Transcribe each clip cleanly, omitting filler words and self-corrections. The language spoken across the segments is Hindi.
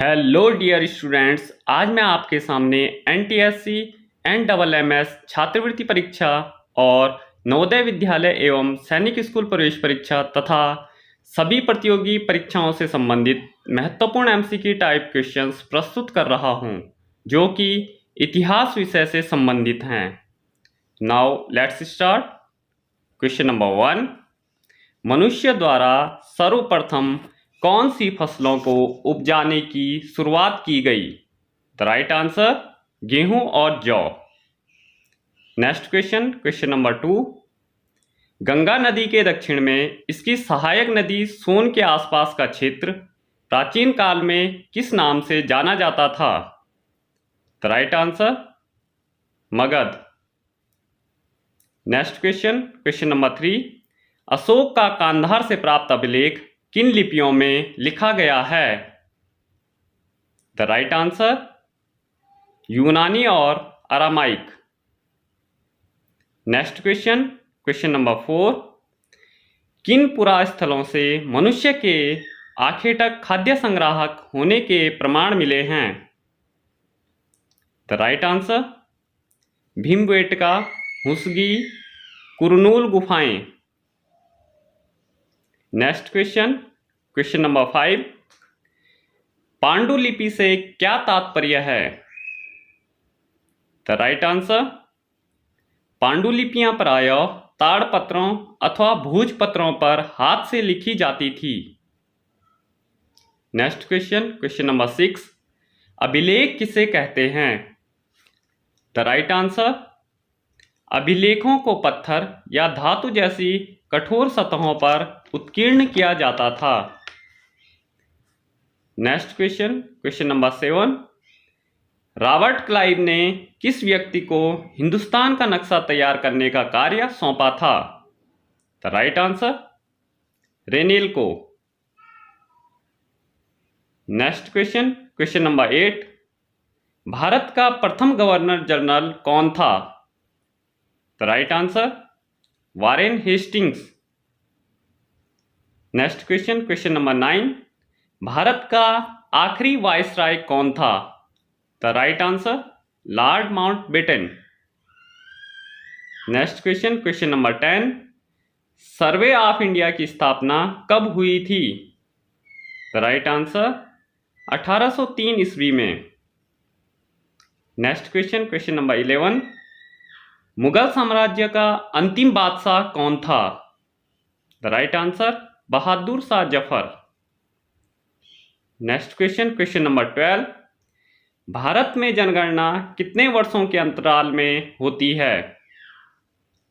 हेलो डियर स्टूडेंट्स, आज मैं आपके सामने एनटीएससी एनडबलएमएस छात्रवृत्ति परीक्षा और नवोदय विद्यालय एवं सैनिक स्कूल प्रवेश परीक्षा तथा सभी प्रतियोगी परीक्षाओं से संबंधित महत्वपूर्ण एमसीक्यू टाइप क्वेश्चंस प्रस्तुत कर रहा हूं, जो कि इतिहास विषय से संबंधित हैं। Now let's start. Question number 1, मनुष्य द्वारा सर्वप्रथम कौन सी फसलों को उपजाने की शुरुआत की गई? द राइट आंसर गेहूं और जौ। Next question, question number 2, Ganga नदी के दक्षिण में इसकी सहायक नदी सोन के आसपास का क्षेत्र प्राचीन काल में किस नाम से जाना जाता था? The right answer Magadh. Next question, question number 3, Ashok का कांधार से प्राप्त अभिलेख किन लिपियों में लिखा गया है? द राइट आंसर यूनानी और Aramaic. Next question, question number 4, किन पुरा स्थलों से मनुष्य के आखेटक खाद्य संग्राहक होने के प्रमाण मिले हैं? द राइट आंसर भीमबेटका, हुसगी, कुरनूल गुफाएं। नेक्स्ट क्वेश्चन, क्वेश्चन नंबर 5, पांडुलिपि से क्या तात्पर्य है? द राइट आंसर पांडुलिपियां प्रायः ताड़पत्रों अथवा भोजपत्रों पर हाथ से लिखी जाती थी। नेक्स्ट क्वेश्चन, क्वेश्चन नंबर 6, अभिलेख किसे कहते हैं? द राइट आंसर अभिलेखों को पत्थर या धातु जैसी कठोर सतहों पर उत्कीर्ण किया जाता था। Next question, question number 7, Robert Clive ने किस व्यक्ति को हिंदुस्तान का नक्शा तैयार करने का कार्य सौंपा था? द राइट आंसर रेनेल को। Next question, question number 8, Bharat का प्रथम गवर्नर जनरल कौन था? The right answer Warren Hastings. Next question, question number 9, Bharat का आखिरी वायसराय कौन था? The right answer Lord Mountbatten. Next question, question number 10, survey of India की स्थापना कब हुई थी? द राइट आंसर 1803 ईस्वी में। Next question, question number 11, Mughal साम्राज्य का अंतिम बादशाह कौन था? The right answer Bahadur Shah Zafar. Next question, question number 12, Bharat में जनगणना कितने वर्षों के अंतराल में होती है?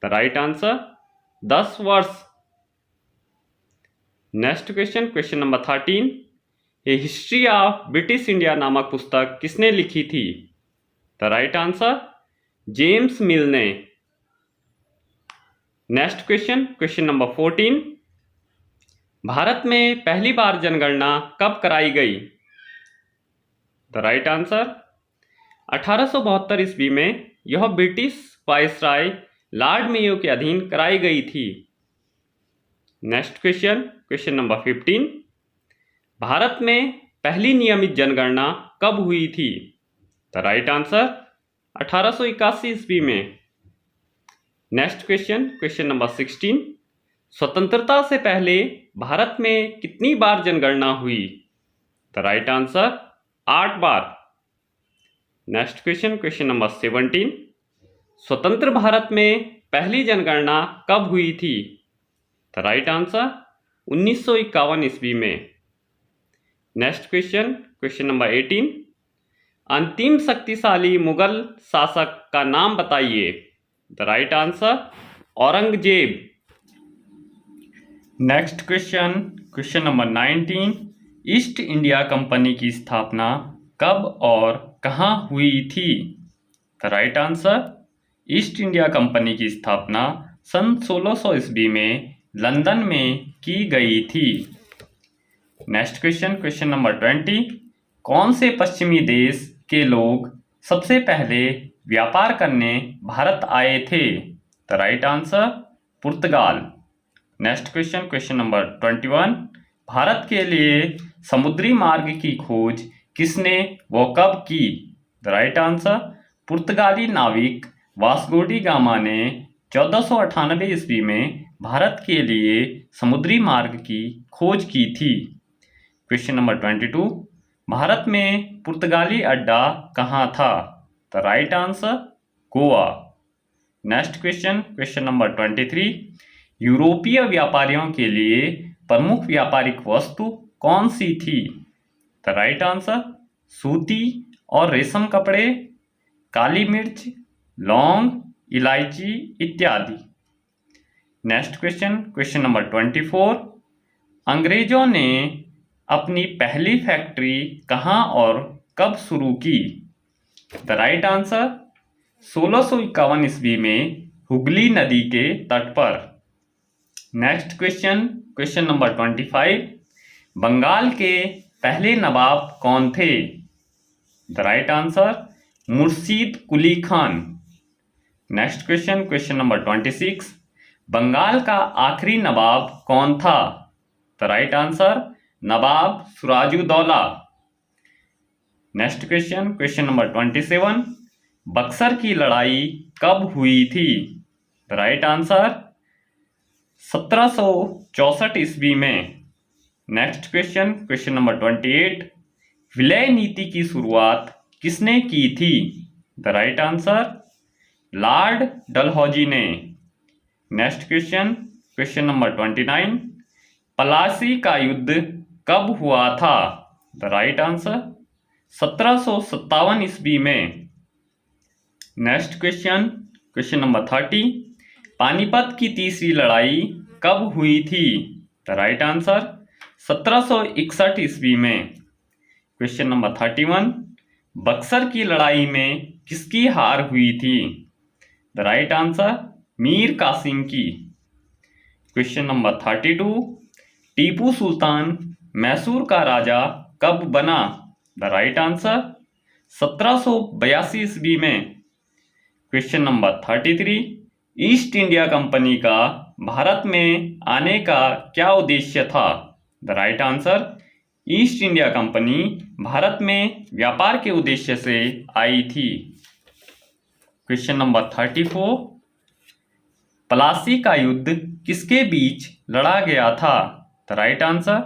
द राइट आंसर 10 वर्ष। Next question, question number 13, a history of British India नामक पुस्तक किसने लिखी थी? The right answer James Mill ने। Next question, question number 14, Bharat में पहली बार जनगणना कब कराई गई? द राइट आंसर 1872 ईस्वी में यह ब्रिटिश वायसराय लॉर्ड मेयो के अधीन कराई गई थी। Next question, question number 15, Bharat में पहली नियमित जनगणना कब हुई थी? द राइट आंसर 1881 ईस्वी में। नेक्स्ट क्वेश्चन, क्वेश्चन नंबर 16, स्वतंत्रता से पहले भारत में कितनी बार जनगणना हुई? The right answer 8 bar. Next question, question number 17, स्वतंत्र भारत में पहली जनगणना कब हुई थी? द राइट आंसर 1951 ईस्वी में। नेक्स्ट क्वेश्चन, क्वेश्चन नंबर 18, अंतिम शक्तिशाली मुगल शासक का नाम बताइए। The right answer Aurangzeb. Next question, question number 19, east India company की स्थापना कब और कहाँ हुई थी? The right answer east India company की स्थापना सन 1600 ईस्वी में लंदन में की गई थी। नेक्स्ट क्वेश्चन, क्वेश्चन नंबर 20, कौन से पश्चिमी देश के लोग सबसे पहले व्यापार करने भारत आए थे? The right answer Portugal. Next question, question number 21, Bharat के लिए समुद्री मार्ग की खोज किसने वो कब की? द राइट आंसर, पुर्तगाली नाविक वास्को डी गामा ने 1498 ईस्वी में भारत के लिए समुद्री मार्ग की खोज की थी। क्वेश्चन नंबर 22, भारत में पुर्तगाली अड्डा कहाँ था? The right answer, Goa. Next question, question number 23, यूरोपीय व्यापारियों के लिए प्रमुख व्यापारिक वस्तु कौन सी थी? द राइट आंसर, सूती और रेशम कपड़े, काली मिर्च, लौंग, इलायची इत्यादि। नेक्स्ट क्वेश्चन, क्वेश्चन नंबर 24, अंग्रेजों ने अपनी पहली फैक्ट्री कहाँ और कब शुरू की? द राइट आंसर, 1651 ईस्वी में हुगली नदी के तट पर। Next question, question number 25, Bengal के पहले नवाब कौन थे? The right answer, Murshid Quli Khan. Next question, question number 26, Bengal का आखिरी नवाब कौन था? The right answer, Nawab Sirajuddaula. Next question, question number 27, Buxar की लड़ाई कब हुई थी? द राइट आंसर, 1764 ईस्वी में। नेक्स्ट क्वेश्चन, क्वेश्चन नंबर 28, विलय नीति की शुरुआत किसने की थी? The right answer, lord Dalhousie ने। Next question, question number 29, Plassey का युद्ध कब हुआ था? द राइट आंसर, 1757 ईस्वी में। Next question, question number 30, Panipat की तीसरी लड़ाई कब हुई थी? द राइट आंसर, 1761 ईस्वी में। क्वेश्चन नंबर 31, बक्सर की लड़ाई में किसकी हार हुई थी? The right answer, Mir Qasim की। क्वेश्चन नंबर 32, टीपू सुल्तान मैसूर का राजा कब बना? द राइट आंसर, 1782 ईस्वी में। Question number 33, east India company का भारत में आने का क्या उद्देश्य था? The right answer, east India company Bharat में व्यापार के उद्देश्य से आई थी। क्वेश्चन नंबर 34, प्लासी का युद्ध किसके बीच लड़ा गया था? द राइट आंसर,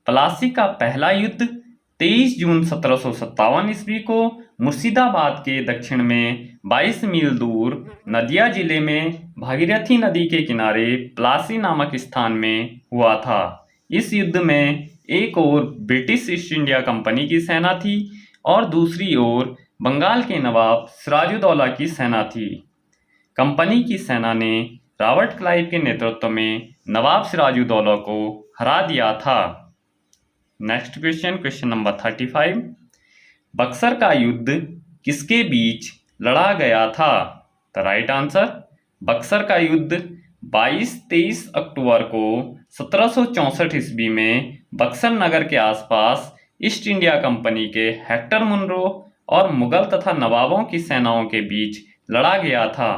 प्लासी का पहला युद्ध 23 जून 1757 ईस्वी को मुर्शिदाबाद के दक्षिण में 22 मील दूर नदिया जिले में भागीरथी नदी के किनारे प्लासी नामक स्थान में हुआ था। इस युद्ध में एक ओर ब्रिटिश ईस्ट इंडिया कंपनी की सेना थी और दूसरी ओर बंगाल के नवाब सिराजुद्दौला की सेना थी। कंपनी की सेना ने रॉबर्ट क्लाइव के नेतृत्व में नवाब सिराजुद्दौला को हरा दिया था। Next question, question number 35, Buxar का युद्ध किसके बीच लड़ा गया था? द राइट आंसर, बक्सर का युद्ध 22-23 अक्टूबर को 1764 ईस्वी में बक्सर नगर के आसपास ईस्ट इंडिया कंपनी के हेक्टर मुनरो और मुगल तथा नवाबों की सेनाओं के बीच लड़ा गया था।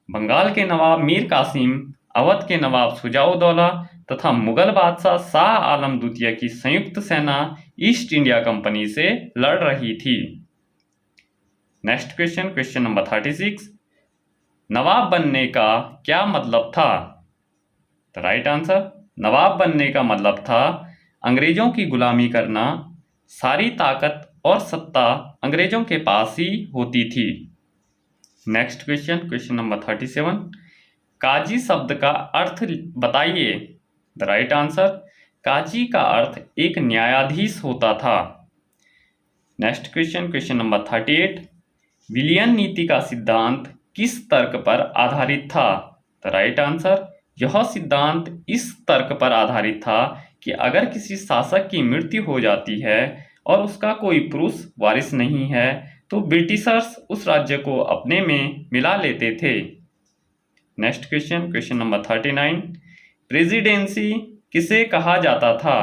बंगाल के नवाब मीर कासिम, अवध के नवाब शुजाउद्दौला तथा मुगल बादशाह शाह आलम द्वितीय की संयुक्त सेना ईस्ट इंडिया कंपनी से लड़ रही थी। नेक्स्ट क्वेश्चन, क्वेश्चन नंबर 36, नवाब बनने का क्या मतलब था? द राइट आंसर, नवाब बनने का मतलब था अंग्रेजों की गुलामी करना। सारी ताकत और सत्ता अंग्रेजों के पास ही होती थी। नेक्स्ट क्वेश्चन, क्वेश्चन नंबर 37, काजी शब्द का अर्थ बताइए। द राइट आंसर, काजी का अर्थ एक न्यायाधीश होता था। नेक्स्ट क्वेश्चन, क्वेश्चन नंबर 38, विलियन नीति का सिद्धांत किस तर्क पर आधारित था? द राइट आंसर, यह सिद्धांत इस तर्क पर आधारित था कि अगर किसी शासक की मृत्यु हो जाती है और उसका कोई पुरुष वारिस नहीं है तो ब्रिटिशर्स उस राज्य को अपने में मिला लेते थे। Next question, question number 39, presidency किसे कहा जाता था?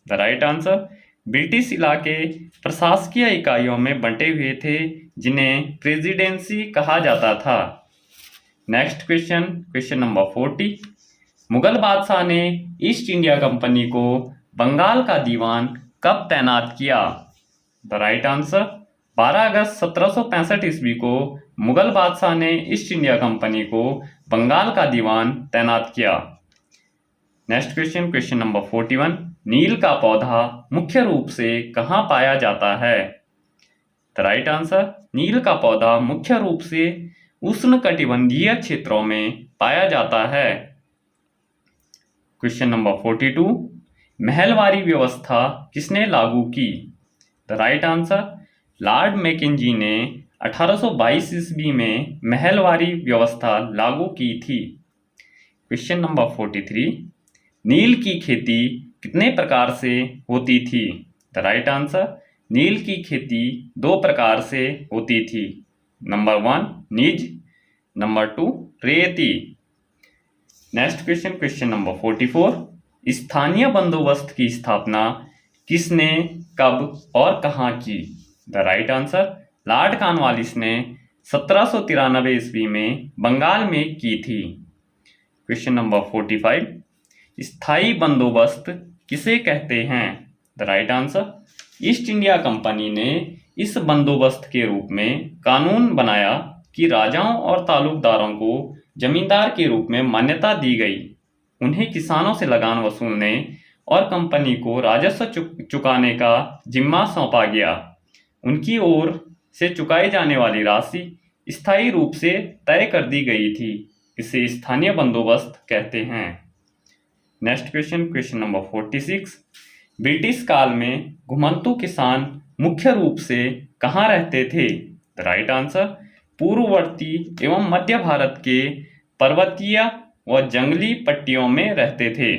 द राइट आंसर, ब्रिटिश इलाके प्रशासकीय इकाइयों में बंटे हुए थे जिन्हें प्रेसिडेंसी कहा जाता था। Next question, question number 40, Mughal बादशाह ने ईस्ट इंडिया कंपनी को बंगाल का दीवान कब तैनात किया? द राइट आंसर 12 अगस्त 1765 ईस्वी को मुगल बादशाह ने ईस्ट इंडिया कंपनी को बंगाल का दीवान तैनात किया। नेक्स्ट क्वेश्चन, क्वेश्चन नंबर 41, नील का पौधा मुख्य रूप से कहाँ पाया जाता है? द राइट आंसर नील का पौधा मुख्य रूप से उष्णकटिबंधीय क्षेत्रों में पाया जाता है। क्वेश्चन नंबर 42, महलवारी व्यवस्था किसने लागू की? The right answer Lord Mackenzie ने 1822 ईस्वी में महलवारी व्यवस्था लागू की थी। क्वेश्चन नंबर 43, नील की खेती कितने प्रकार से होती थी? द राइट आंसर नील की खेती 2 प्रकार से होती थी। नंबर 1 निज, नंबर 2 रेती। नेक्स्ट क्वेश्चन, क्वेश्चन नंबर 44, स्थानीय बंदोबस्त की स्थापना किसने, कब और कहाँ की? The right answer Lord Cornwallis ने 1793 ईस्वी में बंगाल में की थी। क्वेश्चन नंबर 45, स्थायी बंदोबस्त किसे कहते हैं? The right answer east India company ने इस बंदोबस्त के रूप में कानून बनाया कि राजाओं और तालुकदारों को जमींदार के रूप में मान्यता दी गई। उन्हें किसानों से लगान वसूलने और कंपनी को राजस्व चुकाने का जिम्मा सौंपा गया। उनकी ओर से चुकाई जाने वाली राशि स्थायी रूप से तय कर दी गई थी। इसे स्थानीय बंदोबस्त कहते हैं। Next question, question number 46, British काल में घुमंतू किसान मुख्य रूप से कहाँ रहते थे? द राइट आंसर पूर्ववर्ती एवं मध्य भारत के पर्वतीय व जंगली पट्टियों में रहते थे।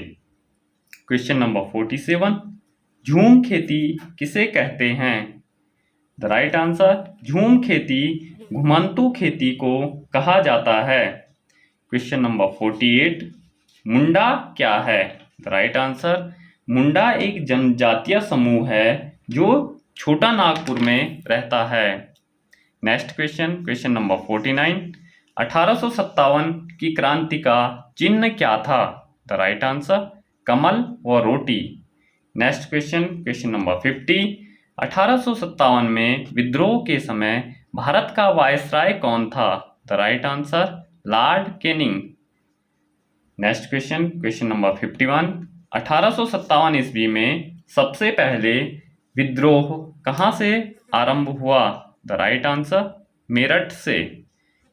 क्वेश्चन नंबर 47, झूम खेती किसे कहते हैं? द राइट आंसर झूम खेती घुमंतू खेती को कहा जाता है। क्वेश्चन नंबर 48, मुंडा क्या है? द राइट आंसर मुंडा एक जनजातीय समूह है जो छोटा नागपुर में रहता है। नेक्स्ट क्वेश्चन, क्वेश्चन नंबर 49, 1857 की क्रांति का चिन्ह क्या था? द राइट आंसर कमल व रोटी। नेक्स्ट क्वेश्चन, क्वेश्चन नंबर 50, 1857 में विद्रोह के समय भारत का वायसराय कौन था? The right answer Lord Canning. Next question, question number 51, 1857 ईस्वी में सबसे पहले विद्रोह कहाँ से आरंभ हुआ? द राइट आंसर मेरठ से।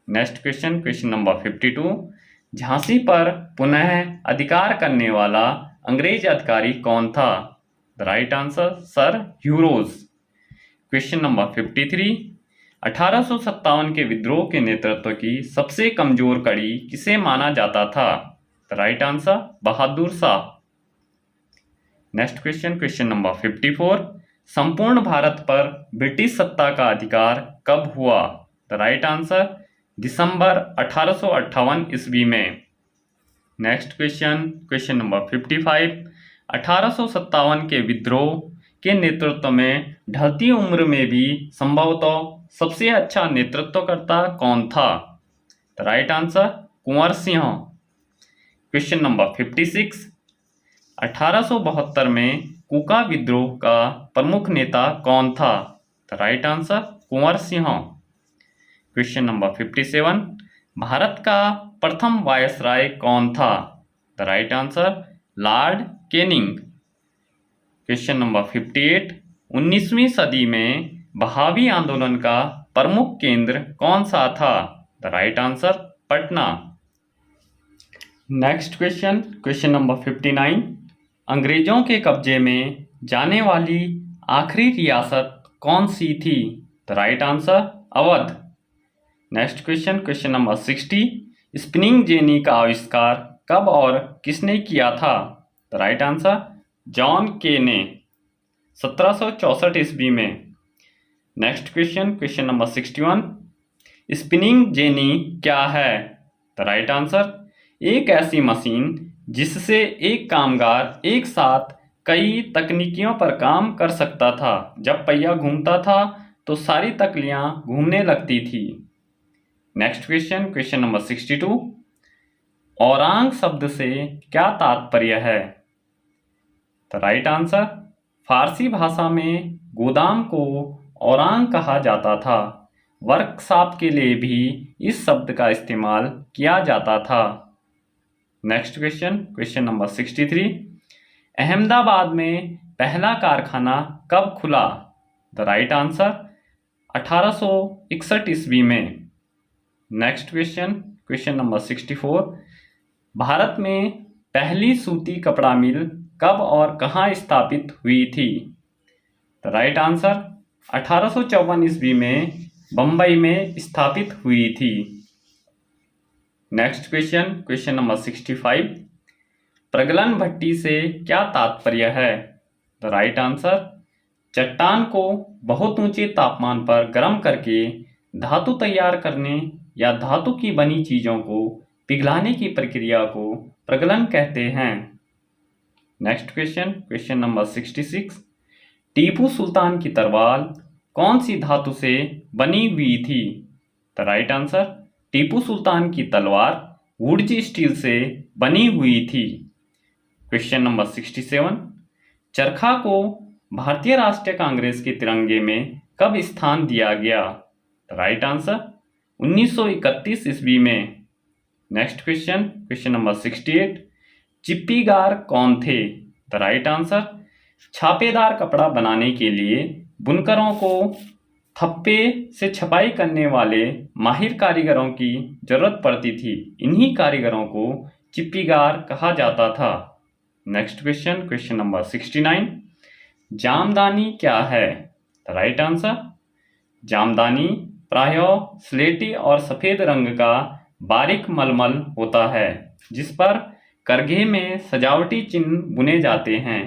Next question, question number 52, Jhansi पर पुनः अधिकार करने वाला अंग्रेज अधिकारी कौन था? The right answer sir Hugh Rose. Question number 53, 1857 के विद्रोह के नेतृत्व की सबसे कमजोर कड़ी किसे माना जाता था? The right answer Bahadur Shah. Next question, question number 54, संपूर्ण भारत पर ब्रिटिश सत्ता का अधिकार कब हुआ? द राइट आंसर दिसंबर 1858 ईस्वी में। नेक्स्ट क्वेश्चन, क्वेश्चन नंबर 55, 1857 के विद्रोह के नेतृत्व में ढलती उम्र में भी संभवतः सबसे अच्छा नेतृत्वकर्ता कौन था? The right answer Kunwar Singh. Question number 56, 1872 में कुका विद्रोह का प्रमुख नेता कौन था? The right answer Kunwar Singh. Question number 57, Bharat का प्रथम वायसराय कौन था? The right answer Lord Canning. Question number 58, 19वीं सदी में बहावी आंदोलन का प्रमुख केंद्र कौन सा था? The right answer Patna. Next question, question number 59, अंग्रेजों के कब्जे में जाने वाली आखिरी रियासत कौन सी थी? The right answer Awadh. Next question, question number 60, spinning jenny का आविष्कार कब और किसने किया था? द राइट आंसर जॉन के ने 1764 ईस्वी में। Next question, question number 61, spinning jenny क्या है? द राइट आंसर एक ऐसी मशीन जिससे एक कामगार एक साथ कई तकनीकियों पर काम कर सकता था। जब पहिया घूमता था तो सारी तकलियां घूमने लगती थी। नेक्स्ट क्वेश्चन, क्वेश्चन नंबर 62, औरांग शब्द से क्या तात्पर्य है? द राइट आंसर फारसी भाषा में गोदाम को औरांग कहा जाता था। वर्कशॉप के लिए भी इस शब्द का इस्तेमाल किया जाता था। Next question, question number 63। Ahmedabad में पहला कारखाना कब खुला? द राइट आंसर 1861 ईस्वी में। Next question, question number 64। Bharat में पहली सूती कपड़ा मिल कब और कहाँ स्थापित हुई थी? द राइट आंसर 1854 ईस्वी में बम्बई में स्थापित हुई थी। Next question, question number 65। प्रगलन भट्टी से क्या तात्पर्य है? द राइट आंसर चट्टान को बहुत ऊंचे तापमान पर गर्म करके धातु तैयार करने या धातु की बनी चीजों को पिघलाने की प्रक्रिया को प्रगलन कहते हैं। Next question, question number 66। Tipu Sultan की तलवार कौन सी धातु से बनी हुई थी? The right answer Tipu Sultan की तलवार वुड्स स्टील से बनी हुई थी। Question number 67। चरखा को भारतीय राष्ट्रीय कांग्रेस के तिरंगे में कब स्थान दिया गया? द राइट आंसर 1931 ईस्वी में। Next question, question number 68। चिप्पीगार कौन थे? द राइट आंसर छापेदार कपड़ा बनाने के लिए बुनकरों को थप्पे से छपाई करने वाले माहिर कारीगरों की जरूरत पड़ती थी। इन्हीं कारीगरों को चिप्पीगार कहा जाता था। Next question, question number 69। Jamdani क्या है? द राइट आंसर जामदानी प्रायः स्लेटी और सफेद रंग का बारीक मलमल होता है जिस पर करघे में सजावटी चिन्ह बुने जाते हैं।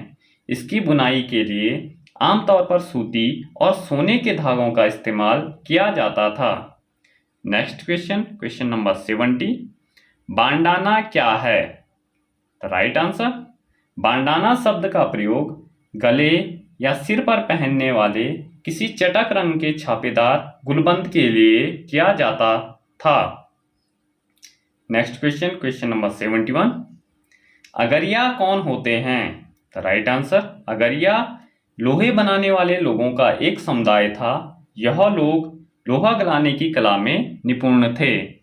इसकी बुनाई के लिए आमतौर पर सूती और सोने के धागों का इस्तेमाल किया जाता था। Next question, question number 70। बांडाना क्या है? द राइट आंसर बांडाना शब्द का प्रयोग गले या सिर पर पहनने वाले किसी चटक रंग के छापेदार गुलबंद के लिए किया जाता था। Next question, question number 71। Agaria कौन होते हैं? द राइट आंसर अगरिया लोहे बनाने वाले लोगों का एक समुदाय था। यह लोग लोहा गलाने की कला में निपुण थे।